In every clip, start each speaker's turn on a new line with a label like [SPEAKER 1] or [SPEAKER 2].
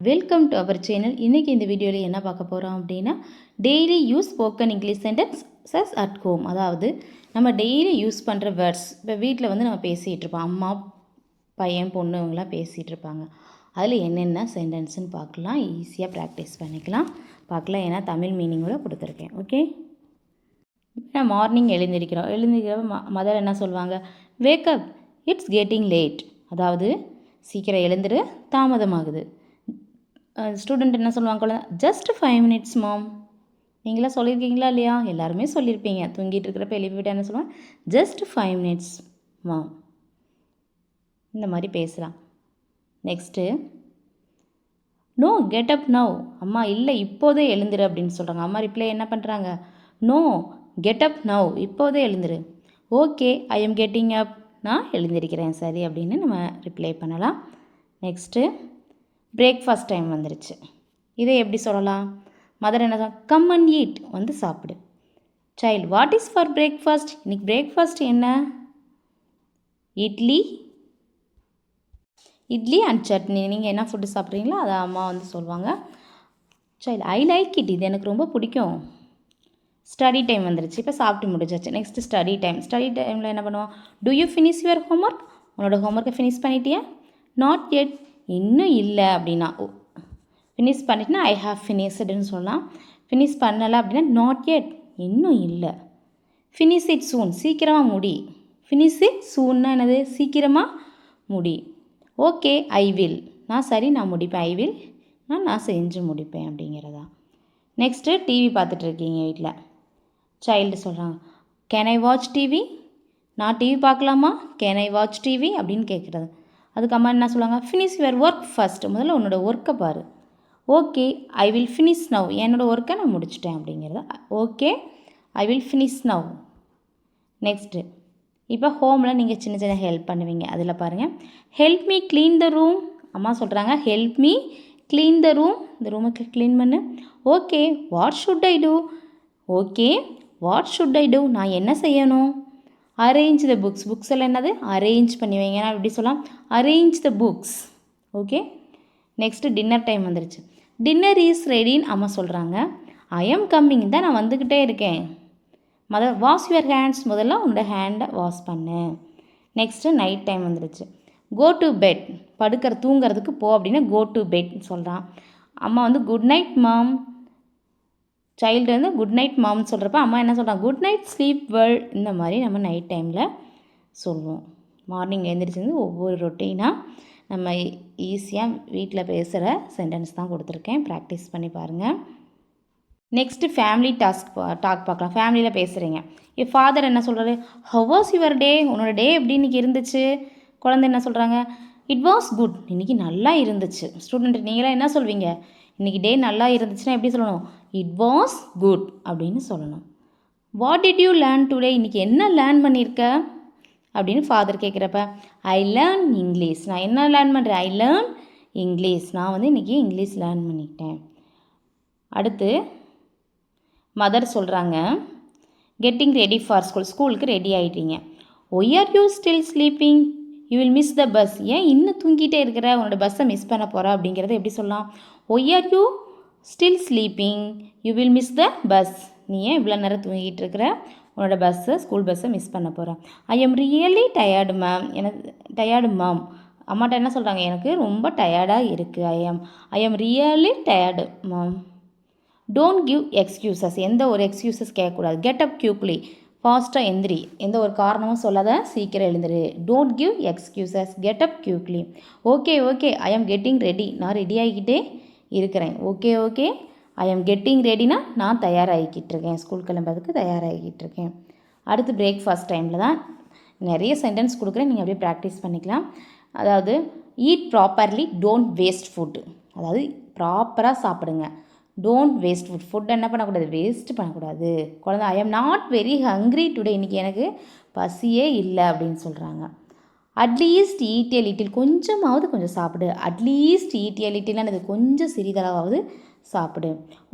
[SPEAKER 1] Welcome to our channel. இன்றைக்கி இந்த வீடியோவில் என்ன பார்க்க போகிறோம் அப்படின்னா, daily use spoken English sentences at home. அதாவது நம்ம டெய்லி யூஸ் பண்ணுற வேர்ட்ஸ். இப்போ வீட்டில் வந்து நம்ம பேசிகிட்டு இருப்போம், அம்மா பையன் பொண்ணு இவங்களாம் பேசிகிட்டு இருப்பாங்க. அதில் என்னென்ன சென்டென்ஸ்னு பார்க்கலாம், ஈஸியாக ப்ராக்டிஸ் பண்ணிக்கலாம். பார்க்கலாம், ஏன்னா தமிழ் மீனிங்கோட கொடுத்துருக்கேன். ஓகே, இப்போ மார்னிங் எழுந்திருக்கிறப்ப மதர் என்ன சொல்லுவாங்க, வேக்கப் இட்ஸ் கெட்டிங் லேட். அதாவது சீக்கிரம் எழுந்துரு, தாமதமாகுது. ஸ்டூடெண்ட் என்ன சொல்லுவாங்க, ஜஸ்ட் 5 minutes மாம். நீங்களாம் சொல்லியிருக்கீங்களா இல்லையா? எல்லாருமே சொல்லியிருப்பீங்க. தூங்கிட்டு இருக்கிறப்ப எழுப்பிவிட்டு என்ன சொல்லுவாங்க, ஜஸ்ட் 5 minutes மாம். இந்த மாதிரி பேசலாம். Next, no get up now. அம்மா இல்லை இப்போதே எழுந்துரு அப்படின்னு சொல்கிறாங்க. அம்மா ரிப்ளை என்ன பண்ணுறாங்க, நோ கெட் அப் நவ், இப்போதே எழுந்துரு. ஓகே ஐ எம் கெட்டிங் அப், நான் எழுந்திருக்கிறேன் சரி அப்படின்னு நம்ம ரிப்ளை பண்ணலாம். நெக்ஸ்ட்டு, பிரேக்ஃபாஸ்ட் டைம் வந்துருச்சு. இதை எப்படி சொல்லலாம்? மதர் என்ன சொல்ல, கம் அண்ட் ஈட், வந்து சாப்பிடு. Child, what is for breakfast? இன்னைக்கு பிரேக்ஃபாஸ்ட் என்ன? இட்லி அண்ட் சட்னி. நீங்கள் என்ன ஃபுட்டு சாப்பிட்றீங்களோ அதை அம்மா வந்து சொல்லுவாங்க. சைல்டு, ஐ லைக் இட், இது எனக்கு ரொம்ப பிடிக்கும். ஸ்டடி டைம் வந்துருச்சு. இப்போ சாப்பிட்டு முடிஞ்சாச்சு. நெக்ஸ்ட்டு ஸ்டடி டைமில் என்ன பண்ணுவோம், to you finish your homework? உன்னோட ஹோம்ஒர்க்கை ஃபினிஷ் பண்ணிட்டியா? நாட் எட், இன்னும் இல்லை அப்படின்னா. ஃபினிஷ் பண்ணிட்டுனா ஐ ஹாவ் ஃபினிஷ்டுன்னு சொல்லலாம். ஃபினிஷ் பண்ணலை அப்படின்னா நாட் எட், இன்னும் இல்லை. ஃபினிஷ் இட் சூன், சீக்கிரமாக முடி. ஃபினிஷ் இட் சூன்னா என்னது, சீக்கிரமாக முடி. ஓகே ஐ வில், நான் முடிப்பேன். ஐ வில், நான் செஞ்சு முடிப்பேன் அப்படிங்கிறதா. நெக்ஸ்ட்டு, டிவி பார்த்துட்ருக்கீங்க வீட்டில். சைல்டு சொல்கிறாங்க, கேன் ஐ வாட்ச் டிவி? நான் டிவி பார்க்கலாமா? கேன் ஐ வாட்ச் டிவி அப்படின்னு கேட்குறது. அதுக்கு அம்மா என்ன சொல்லுவாங்க, ஃபினிஷ் யுவர் ஒர்க் ஃபஸ்ட்டு, முதல்ல உன்னோட ஒர்க்கை பாரு. Okay I will finish now, என்னோடய ஒர்க்கை நான் முடிச்சிட்டேன் அப்படிங்கிறத. Okay I will finish now. Next, இப்போ ஹோமில் நீங்கள் சின்ன சின்ன ஹெல்ப் பண்ணுவீங்க. அதில் பாருங்கள், help me clean the room. அம்மா சொல்கிறாங்க, help me clean the room, இந்த ரூமுக்கு க்ளீன் பண்ணு. Okay what should I do? Okay what should I do, நான் என்ன செய்யணும்? அரேஞ்ச் த புக்ஸ், புக்ஸ் எல்லாம் என்னது, அரேஞ்ச் பண்ணி வைங்க. நான் எப்படி சொல்லலாம், arrange the books. Okay. Next, dinner time வந்துருச்சு. டின்னர் இஸ் ரெடின்னு அம்மா சொல்கிறாங்க. ஐ எம் கம்மிங் தான், நான் வந்துக்கிட்டே இருக்கேன். மதர், வாஷ் யுவர் ஹேண்ட்ஸ், முதல்ல உன்னோட ஹேண்டை வாஷ் பண்ணு. நெக்ஸ்ட்டு, நைட் டைம் வந்துருச்சு. கோ டு பெட், தூங்கிறதுக்கு போ அப்படின்னா கோ டு பெட் சொல்கிறான். அம்மா வந்து குட் நைட் மாம். சைல்டு வந்து குட் நைட் மாம்னு சொல்கிறப்ப அம்மா என்ன சொல்கிறாங்க, குட் நைட் ஸ்லீப் வெல். இந்த மாதிரி நம்ம நைட் டைமில் சொல்லுவோம். மார்னிங் எழுந்திரிச்சு ஒவ்வொரு ரொட்டீனாக நம்ம ஈஸியாக வீட்டில் பேசுகிற சென்டென்ஸ் தான் கொடுத்துருக்கேன். ப்ராக்டிஸ் பண்ணி பாருங்கள். நெக்ஸ்ட்டு, ஃபேமிலி டாக் பார்க்கலாம். ஃபேமிலியில் பேசுகிறீங்க. என் ஃபாதர் என்ன சொல்கிறாரு, ஹவ் வாஸ் யுவர் டே, உன்னோட டே எப்படி இன்றைக்கி இருந்துச்சு? குழந்தை என்ன சொல்கிறாங்க, இட் வாஸ் குட், இன்றைக்கி நல்லா இருந்துச்சு. ஸ்டூடெண்ட் நீங்களாம் என்ன சொல்வீங்க, இன்றைக்கி டே நல்லா இருந்துச்சுன்னா எப்படி சொல்லணும், இட் வாஸ் குட் அப்படின்னு சொல்லணும். What did you learn today, இன்றைக்கி என்ன லேர்ன் பண்ணியிருக்க அப்படின்னு ஃபாதர் கேட்குறப்ப, ஐ லேர்ன் இங்கிலீஷ், நான் என்ன லேர்ன் பண்ணுறேன், ஐ லேர்ன் இங்கிலீஷ், நான் வந்து இன்றைக்கி இங்கிலீஷ் லேர்ன் பண்ணிட்டேன். அடுத்து, மதர் சொல்கிறாங்க, கெட்டிங் ரெடி ஃபார் ஸ்கூலுக்கு ரெடி ஆகிட்டீங்க. Why are you still sleeping, you will miss the bus, ஏன் இன்னும் தூங்கிட்டே இருக்கிற, உன்னோட பஸ்ஸை மிஸ் பண்ண போகிற அப்படிங்கிறத எப்படி சொல்லலாம், why are you still sleeping, you will miss the bus, நீ ஏன் இவ்வளோ நேரம் தூங்கிட்டு இருக்கிற, உன்னோட ஸ்கூல் பஸ்ஸை மிஸ் பண்ண போகிறேன். I am really tired ma'am, எனக்கு டயர்டு மேம். அம்மாட்ட என்ன சொல்கிறாங்க, எனக்கு ரொம்ப டயர்டாக இருக்குது. I am really tired ma'am. Don't give excuses, எந்த ஒரு எக்ஸ்கியூசஸ் கேட்கக்கூடாது. கெட் அப் க்யூக்லி, ஃபாஸ்ட்டாக எந்திரி, எந்த ஒரு காரணமும் சொல்லாத, சீக்கிரம் எழுந்துரு. Don't give excuses, get up quickly. Okay I am getting ready, நான் ரெடி ஆகிக்கிட்டே இருக்கிறேன். ஓகே ஐ எம் கெட்டிங் ரெடினா நான் தயாராகிக்கிட்டு இருக்கேன், ஸ்கூல் கிளம்புறதுக்கு தயாராகிக்கிட்டு இருக்கேன். அடுத்து, பிரேக்ஃபாஸ்ட் டைமில் தான் நிறைய சென்டென்ஸ் கொடுக்குறேன், நீங்கள் அப்படியே ப்ராக்டிஸ் பண்ணிக்கலாம். அதாவது, eat properly, don't waste food, அதாவது ப்ராப்பராக சாப்பிடுங்க. டோன்ட் வேஸ்ட் ஃபுட் என்ன பண்ணக்கூடாது, வேஸ்ட் பண்ணக்கூடாது. குழந்தை, I am not very hungry today, இன்றைக்கி எனக்கு பசியே இல்லை அப்படின்னு சொல்கிறாங்க. அட்லீஸ்ட் ஈட் ஏ லிட்டில், கொஞ்சம் சாப்பிடு. அட்லீஸ்ட் ஈட் ஏ லிட்டில்னு கொஞ்சம் சிறிதளவாவது சாப்பிடு.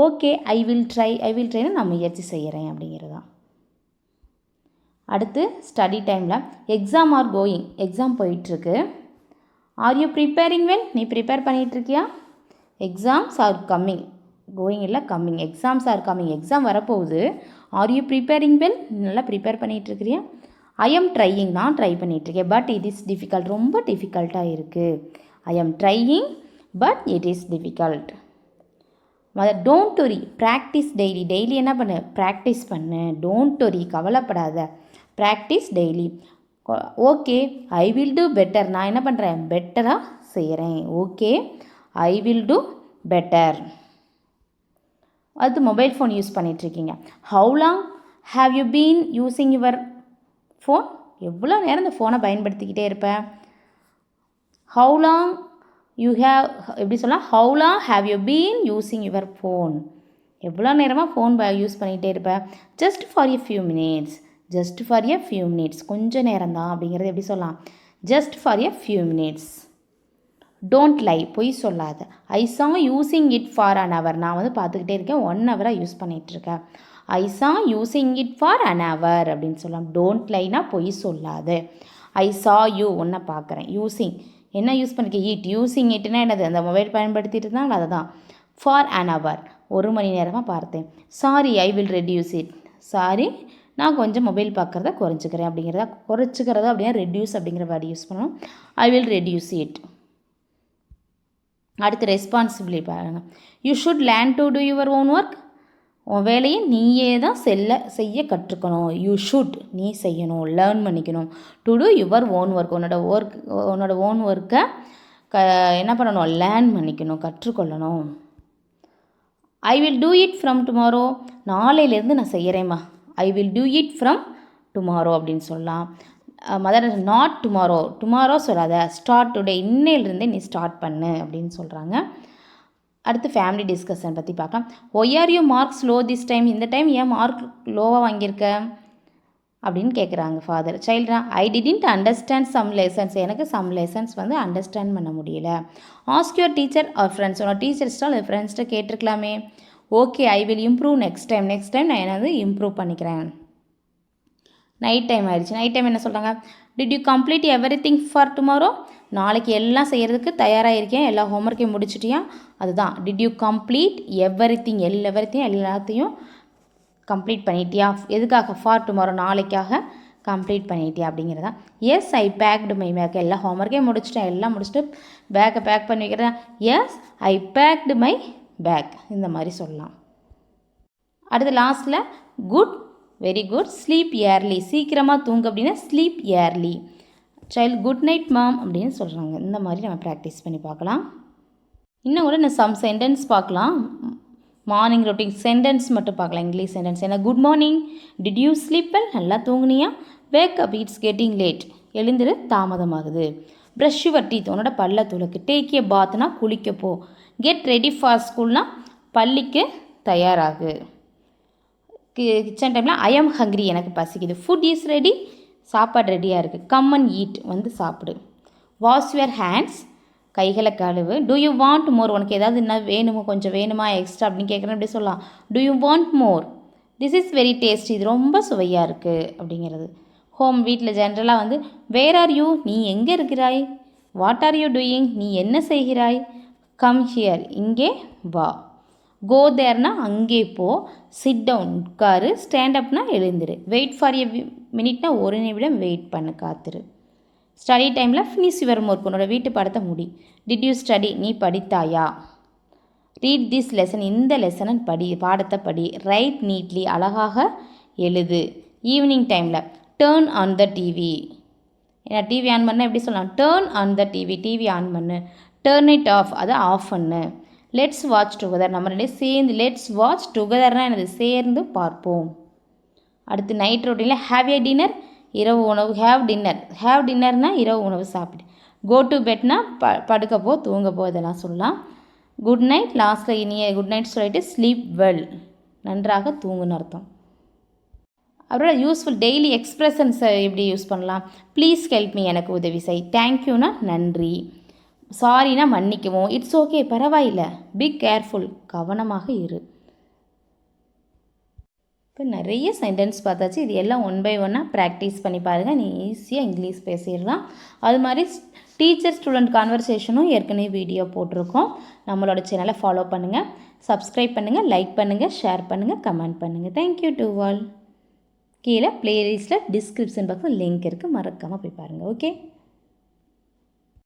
[SPEAKER 1] ஓகே ஐ வில் ட்ரைன்னு நான் முயற்சி செய்கிறேன் அப்படிங்கிறதான். அடுத்து, ஸ்டடி டைமில் எக்ஸாம் போயிட்டுருக்கு. ஆர் யூ ப்ரிப்பேரிங் வெல், நீ ப்ரிப்பேர் பண்ணிகிட்ருக்கியா? எக்ஸாம்ஸ் ஆர் கம்மிங், கோயிங் இல்லை coming, exams are coming, exam வரப்போகுது. ஆர் யூ ப்ரிப்பேரிங் வெல், நல்லா ப்ரிப்பேர் பண்ணிகிட்ருக்கிறியா? ஐ எம் ட்ரையிங், நான் ட்ரை பண்ணிகிட்ருக்கேன். பட் இட் இஸ் டிஃபிகல்ட், ரொம்ப டிஃபிகல்ட்டாக இருக்குது. I am trying but it is difficult. Don't worry, practice daily, daily என்ன பண்ணு, ப்ராக்டிஸ் பண்ணு. டோன்ட் வரி, கவலைப்படாத, practice daily. Okay, I will do better, நான் என்ன பண்ணுறேன், பெட்டராக செய்கிறேன். Okay, I will do better. அது மொபைல் ஃபோன் யூஸ் பண்ணிகிட்ருக்கீங்க. How long have you been using your phone, எவ்வளோ நேரம் இந்த ஃபோனை பயன்படுத்திக்கிட்டே இருப்பேன். ஹவு லாங் யூ ஹேவ், எப்படி சொல்லலாம், how long have you been using your phone, எவ்வளோ நேரமாக ஃபோன் யூஸ் பண்ணிகிட்டே இருப்பேன். Just for a few minutes, just for a few minutes, கொஞ்சம் நேரம் தான் அப்படிங்கிறது எப்படி சொல்லலாம், just for a few minutes. Don't lie, பொய் சொல்லாத. I saw using it for an hour, நான் வந்து பார்த்துக்கிட்டே இருக்கேன், 1 ஹவராக யூஸ் பண்ணிகிட்ருக்கேன். ஐ saw using it for an hour அப்படின்னு சொல்லலாம். டோன்ட் லைனா பொய் சொல்லாது. ஐ சா யூ, ஒன்றை பார்க்குறேன். யூஸிங், என்ன யூஸ் பண்ணிக்க, இட், யூஸிங் இட்னா என்னது, அந்த மொபைல் பயன்படுத்திட்டு இருந்தாங்க, அதை தான். ஃபார் அன் ஹவர், 1 மணி நேரமாக பார்த்தேன். Sorry, I will reduce it, sorry நான் கொஞ்சம் மொபைல் பார்க்குறத குறைச்சிக்கிறேன் அப்படின்னா ரெடியூஸ் அப்படிங்கிற வேர்டு யூஸ் பண்ணணும். I will reduce it. அடுத்து ரெஸ்பான்சிபிலிட்டி பாருங்கள். You should learn to do your own work, உன் வேலையை நீயே தான் செய்ய கற்றுக்கணும். யூ ஷுட், நீ செய்யணும், லேர்ன் பண்ணிக்கணும். To do your own work, உன்னோட ஓன் ஒர்க்கை என்ன பண்ணணும், லேர்ன் பண்ணிக்கணும், கற்றுக்கொள்ளணும். I will do it from tomorrow, நாளையிலேருந்து நான் செய்கிறேம்மா. I will do it from tomorrow அப்படின்னு சொல்லலாம். நாட் டுமாரோ, டுமாரோ சொல்லாத, ஸ்டார்ட் டுடே, இன்னையிலிருந்தே நீ ஸ்டார்ட் பண்ணு அப்படின்னு சொல்கிறாங்க. அடுத்து ஃபேமிலி டிஸ்கஷன் பற்றி பார்க்கலாம். Why are you marks low this time, இந்த டைம் ஏன் மார்க் லோவாக வாங்கியிருக்க அப்படின்னு கேட்குறாங்க ஃபாதர். சைல்ட்ரா, I didn't understand some lessons, எனக்கு சம் லெசன்ஸ் வந்து அண்டர்ஸ்டாண்ட் பண்ண முடியல. Ask your teacher or friends, உன்னோட டீச்சர்ஸ்ட்டால் இல்லை ஃப்ரெண்ட்ஸ்கிட்ட கேட்டிருக்கலாமே. Okay, I will improve next time நான் என்னது இம்ப்ரூவ் பண்ணிக்கிறேன். நைட் டைம் ஆகிடுச்சு. நைட் டைம் என்ன சொல்கிறாங்க, did you complete everything for tomorrow, நாளைக்கு எல்லாம் செய்கிறதுக்கு தயாராக இருக்கேன், எல்லா ஹோம்ஒர்க்கையும் முடிச்சிட்டியா, அதுதான் did you complete everything, எல்லாத்தையும் கம்ப்ளீட் பண்ணிட்டியா, எதுக்காக, ஃபார் டுமாரோ, நாளைக்காக கம்ப்ளீட் பண்ணிட்டியா அப்படிங்கிறதா. Yes, I packed my bag, எல்லா ஹோம்ஒர்க்கையும் முடிச்சிட்டேன், எல்லாம் முடிச்சுட்டு பேக்கை பேக் பண்ணி வைக்கிறேன். Yes, I packed my bag, இந்த மாதிரி சொல்லலாம். அடுத்து லாஸ்ட்டில் good, very good, sleep early, சீக்கிரமாக தூங்கு அப்படின்னா sleep early. Child, good night mom அப்படின்னு சொல்கிறாங்க. இந்த மாதிரி நம்ம ப்ராக்டிஸ் பண்ணி பார்க்கலாம். இன்னும் கூட நான் சம் சென்டென்ஸ் பார்க்கலாம். மார்னிங் ரொட்டீன் சென்டென்ஸ் மட்டும் பார்க்கலாம், இங்கிலீஷ் சென்டென்ஸ். என்ன, good morning, did you sleep well, நல்லா தூங்குனியா. Wake up, it's getting late, எழுந்திரு தாமதமாகுது. ப்ரஷ் யுவர் டீத், உன்னோட பல்ல துளக்கு. டேக் ஏ பாத்னா குளிக்கப்போ. கெட் ரெடி ஃபார் ஸ்கூல்னா பள்ளிக்கு தயாராகு. கிச்சன் டைமில் ஐ எம் ஹங்க்ரி, எனக்கு பசிக்குது. ஃபுட் இஸ் ரெடி, சாப்பாடு ரெடியாக இருக்குது. கம் அண்ட் ஈட், வந்து சாப்பிடு. வாஷ் யுவர் ஹேண்ட்ஸ், கைகளை கழுவு. டூ யூ வாண்ட் மோர், உனக்கு ஏதாவது என்ன வேணுமோ, கொஞ்சம் வேணுமா எக்ஸ்ட்ரா அப்படின்னு கேட்குறேன், எப்படி சொல்லலாம், do you want more. This is very tasty, இது ரொம்ப சுவையாக இருக்குது அப்படிங்கிறது. ஹோம், வீட்டில் ஜென்ரலாக வந்து வேர் ஆர் யூ, நீ எங்கே இருக்கிறாய். வாட் ஆர் யூ டூயிங், நீ என்ன செய்கிறாய். கம் ஹியர், இங்கே வா. கோ தேர்னா அங்கே போ. சிட் டவுன், உட்காரு. ஸ்டாண்ட் அப்னா எழுந்திரு. வெயிட் ஃபார் எ மினிட்னா 1 நிமிடம் வெயிட் பண்ணு, காத்துரு. ஸ்டடி டைமில் ஃபினிஷ் யுவர் ஒர்க், உன்னோட வீட்டு படத்தை முடி. டிட் யூ ஸ்டடி, நீ படித்தாயா. ரீட் திஸ் லெசன், இந்த லெசனை படி, பாடத்தை படி. ரைட் நீட்லி, அழகாக எழுது. ஈவினிங் டைமில் டேர்ன் ஆன் த டிவி, ஏன்னா டிவி ஆன் பண்ண எப்படி சொல்லலாம், turn on the TV on பண்ணு. டேர்ன் இட் ஆஃப், அதை ஆஃப் பண்ணு. லெட்ஸ் வாட்ச் டுகெதர், நம்ம ரெண்டே சேர்ந்து. லெட்ஸ் வாட்ச் டுகெதர்னா என்னது, சேர்ந்து பார்ப்போம். அடுத்து நைட் ரொட்டீனில் ஹேவ் ஏ டின்னர், இரவு உணவு. ஹேவ் டின்னர்னா இரவு உணவு சாப்பிடு. கோ டு பெட்னா படுக்கப்போ, தூங்கப்போ, இதெல்லாம் சொல்லலாம். குட் நைட், லாஸ்ட்டில் இனிய குட் நைட் சொல்லிட்டு ஸ்லீப் வெல், நன்றாக தூங்குன்னு அர்த்தம். அப்புறம் யூஸ்ஃபுல் டெய்லி எக்ஸ்ப்ரெஷன்ஸை எப்படி யூஸ் பண்ணலாம். ப்ளீஸ் ஹெல்ப் மீ, எனக்கு உதவி செய். தேங்க்யூனா நன்றி. சாரினா மன்னிக்கவும். இட்ஸ் ஓகே, பரவாயில்ல. பி கேர்ஃபுல், கவனமாக இரு. இப்போ நிறைய சென்டென்ஸ் பார்த்தாச்சு. இது எல்லாம் 1 by 1 ப்ராக்டிஸ் பண்ணி பாருங்கள், நீ ஈஸியாக இங்கிலீஷ் பேசிடலாம். அது மாதிரி டீச்சர் ஸ்டூடெண்ட் கான்வர்சேஷனும் ஏற்கனவே வீடியோ போட்டிருக்கோம். நம்மளோட சேனலை ஃபாலோ பண்ணுங்கள், சப்ஸ்கிரைப் பண்ணுங்கள், லைக் பண்ணுங்கள், ஷேர் பண்ணுங்கள், கமெண்ட் பண்ணுங்கள். Thank you to all. கீழே ப்ளேலிஸ்ட்டில் டிஸ்கிரிப்ஷன் பாக்ஸில் லிங்க் இருக்குது, மறக்காமல் போய் பாருங்கள். ஓகே.